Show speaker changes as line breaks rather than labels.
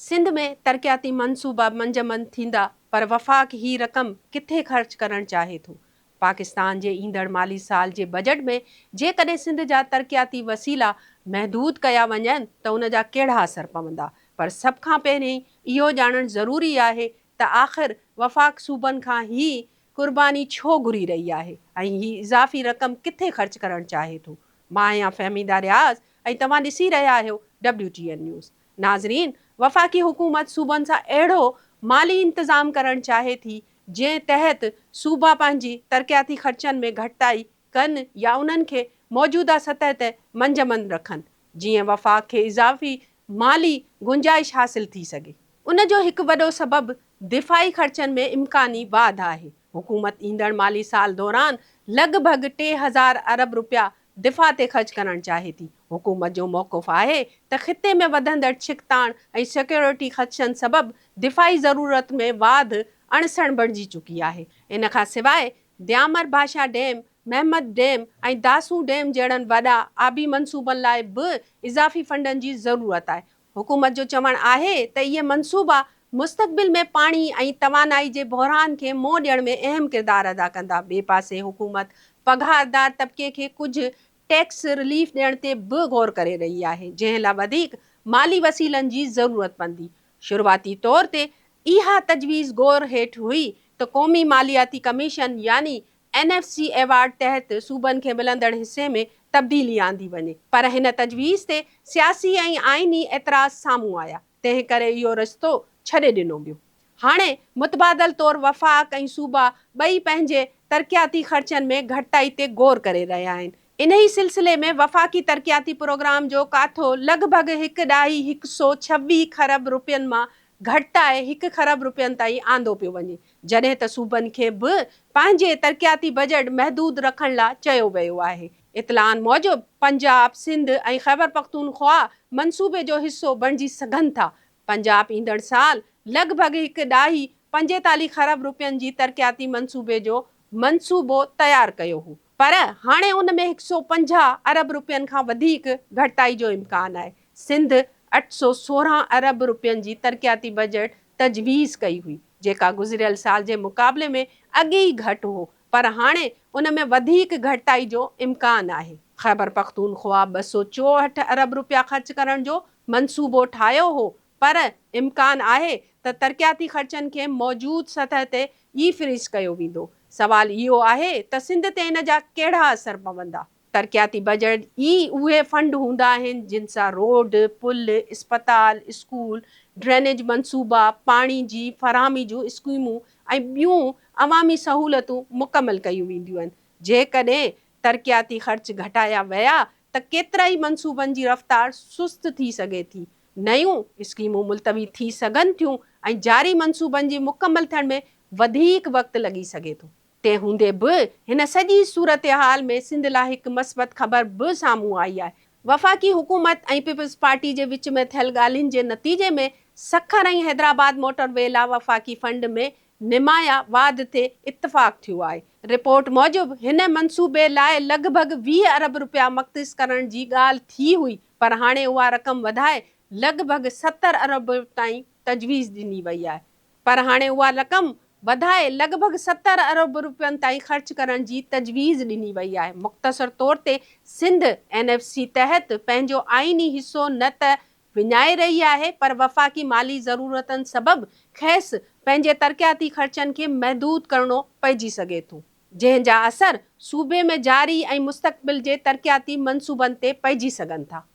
सिंध में तरक़ियाती मनसूबा मंजमंद थींदा, पर वफ़ाक़ ही रक़म किथे ख़र्च करणु चाहे थो। पाकिस्तान जे ईंदड़ माली साल जे बजट में जेकॾहिं सिंध जा तरक़ियाती वसीला महदूद कया वञनि त उन जा कहिड़ा असर पवंदा। पर सभ खां पहिरीं इहो ॼाणणु ज़रूरी आहे त आख़िर वफ़ाक़ सूबनि खां ही क़ुर्बानी छो घुरी रही आहे ऐं ही इज़ाफ़ी रक़म किथे ख़र्च करणु चाहे थो। मां आहियां फ़हमीदा रियाज़ ऐं तव्हां ॾिसी रहिया आहियो WTN न्यूज़। नाज़रीन, वफ़ाक़ी हुकूमत सूबनि सां अहिड़ो माली इंतज़ाम करणु चाहे थी जंहिं तहत सूबा पंहिंजी तरक़ियाती ख़र्चनि में घटिताई कनि या उन्हनि खे मौजूदा सतह ते मंजमंद रखनि, जीअं वफ़ाक़ खे इज़ाफ़ी माली गुंजाइश हासिल थी सघे। उन जो हिकु वॾो सबबु दिफ़ाई ख़र्चनि में इम्कानी वाध आहे। हुकूमत ईंदड़ माली साल दौरान लॻभॻि 3000 अरब रुपया दिफ़ा ते ख़र्च करणु चाहे थी। हुकूमत जो मौक़िफ़ आहे त ख़िते में वधंदड़ छिकताण ऐं सिक्योरिटी ख़दशनि सबबि दिफ़ाई ज़रूरत में वाध अणसण बणिजी चुकी आहे। इन खां सवाइ दयामर भाषा डैम, महमद डैम ऐं दासू डैम जहिड़नि वॾा आबी मनसूबनि लाइ बि इज़ाफ़ी फंडनि जी ज़रूरत आहे। हुकूमत जो चवणु आहे त इहे मनसूबा मुस्तक़बिल में पाणी ऐं तवानाई जे बहिरान खे मुंहुं ॾियण में अहम किरदारु अदा कंदा। ॿिए पासे हुकूमत पघारदार तबिके खे कुझु टैक्स रिलीफ ॾियण ते बि गौर करे रही आहे, जंहिं लाइ वधीक माली वसीलनि जी ज़रूरत पवंदी। शुरूआती तौर ते इहा तजवीज़ गौर हेठि हुई त क़ौमी मालियाती कमीशन यानी NFC अवार्ड तहत सूबनि खे मिलंदड़ हिसे में तब्दीली आंदी वञे, पर हिन तजवीज़ ते सियासी ऐं आइनी एतिराज़ साम्हूं आया, तंहिं करे इहो रस्तो छॾे ॾिनो वियो। हाणे मुतबादल तौरु वफ़ाक़ ऐं सूबा ॿई पंहिंजे तरक़ियाती ख़र्चनि में घटिताई ते गौर करे रहिया आहिनि। इन ई सिलसिले में वफ़ाक़ी तरक़ियाती प्रोग्राम जो काथो लॻभॻि 1.126 खरब रुपयनि मां घटिताए 1 खरब रुपयनि ताईं आंदो पियो वञे, जॾहिं त सूबनि खे बि पंहिंजे तरक़ियाती बजट महदूद रखण लाइ चयो वियो आहे। इतलान मूजिबि पंजाब, सिंध ऐं ख़ैबर पख्तूनख्वा मनसूबे जो हिसो बणिजी सघनि था। पंजाब ईंदड़ साल लॻभॻि 1.45 खरब रुपयनि जी तरक़ियाती मनसूबे जो मनसूबो तयारु कयो हो, पर हाणे उन में 150 अरब रुपयनि खां वधीक घटिताई जो इम्कान आहे। सिंध 816 अरब रुपयनि जी तरक़ियाती बजट तजवीज़ कई हुई, जेका गुज़िरियल साल जे मुक़ाबले में अॻे ई घटि हो, पर हाणे उन में वधीक घटिताई जो इम्कान आहे। ख़ैबर पख्तूनख्वा 264 अरब रुपया ख़र्च करण जो मनसूबो ठाहियो हो, पर इम्कान आहे त तरक़ियाती ख़र्चनि खे मौजूद सतह ते ई फ्रीज़ कयो वेंदो। सवाल इहो आहे त सिंध ते इन जा कहिड़ा असर पवंदा। तरक़ियाती बजट ई उहे फंड हूंदा आहिनि जिन सां रोड, पुल, इस्पताल, स्कूल, ड्रेनेज मनसूबा, पाणी जी फ़राहमी जूं स्कीमूं ऐं ॿियूं अवामी सहूलतूं मुकमल कयूं वेंदियूं आहिनि। जेकॾहिं तरक़ियाती ख़र्च घटाया विया त केतिरा ई मनसूबनि जी रफ़्तार सुस्त थी सघे थी, नयूं स्कीमूं मुलतवी थी सघनि थियूं ऐं जारी मनसूबनि जी मुकमल थियण में वधीक वक़्तु लॻी सघे थो। तंहिं हूंदे बि हिन सॼी सूरत हाल में सिंध लाइ हिकु मस्बत ख़बर बि साम्हूं आई आहे। वफ़ाक़ी हुकूमत ऐं पीपल्स पार्टी जे विच में थियल ॻाल्हियुनि जे नतीजे में सखर ऐं हैदराबाद मोटरवे लाइ वफ़ाक़ी फंड में निमाया वाध ते इतफ़ाक़ थियो आहे। रिपोर्ट मूजिबि हिन मनसूबे लाइ लॻभॻि 20 अरब रुपया मख़्तिस करण जी ॻाल्हि थी हुई, पर हाणे उहा रक़म वधाए लॻभॻि 70 अरब ताईं तजवीज़ ॾिनी वई आहे। पर हाणे उहा रक़म वधाए लॻभॻि 70 अरब रुपयनि ताईं ख़र्च करण जी तजवीज़ ॾिनी वई आहे। मुख़्तसर तौर ते सिंध NFC तहत पंहिंजो आइनी हिसो न त विञाए रही आहे, पर वफ़ाक़ी माली ज़रूरतनि सबबि खेसि पंहिंजे तरक़ियाती ख़र्चनि खे महदूद करणो पइजी सघे थो, जंहिं जा असर सूबे में जारी ऐं मुस्तक़बिल जे तरक़ियाती मनसूबनि ते पइजी सघनि था।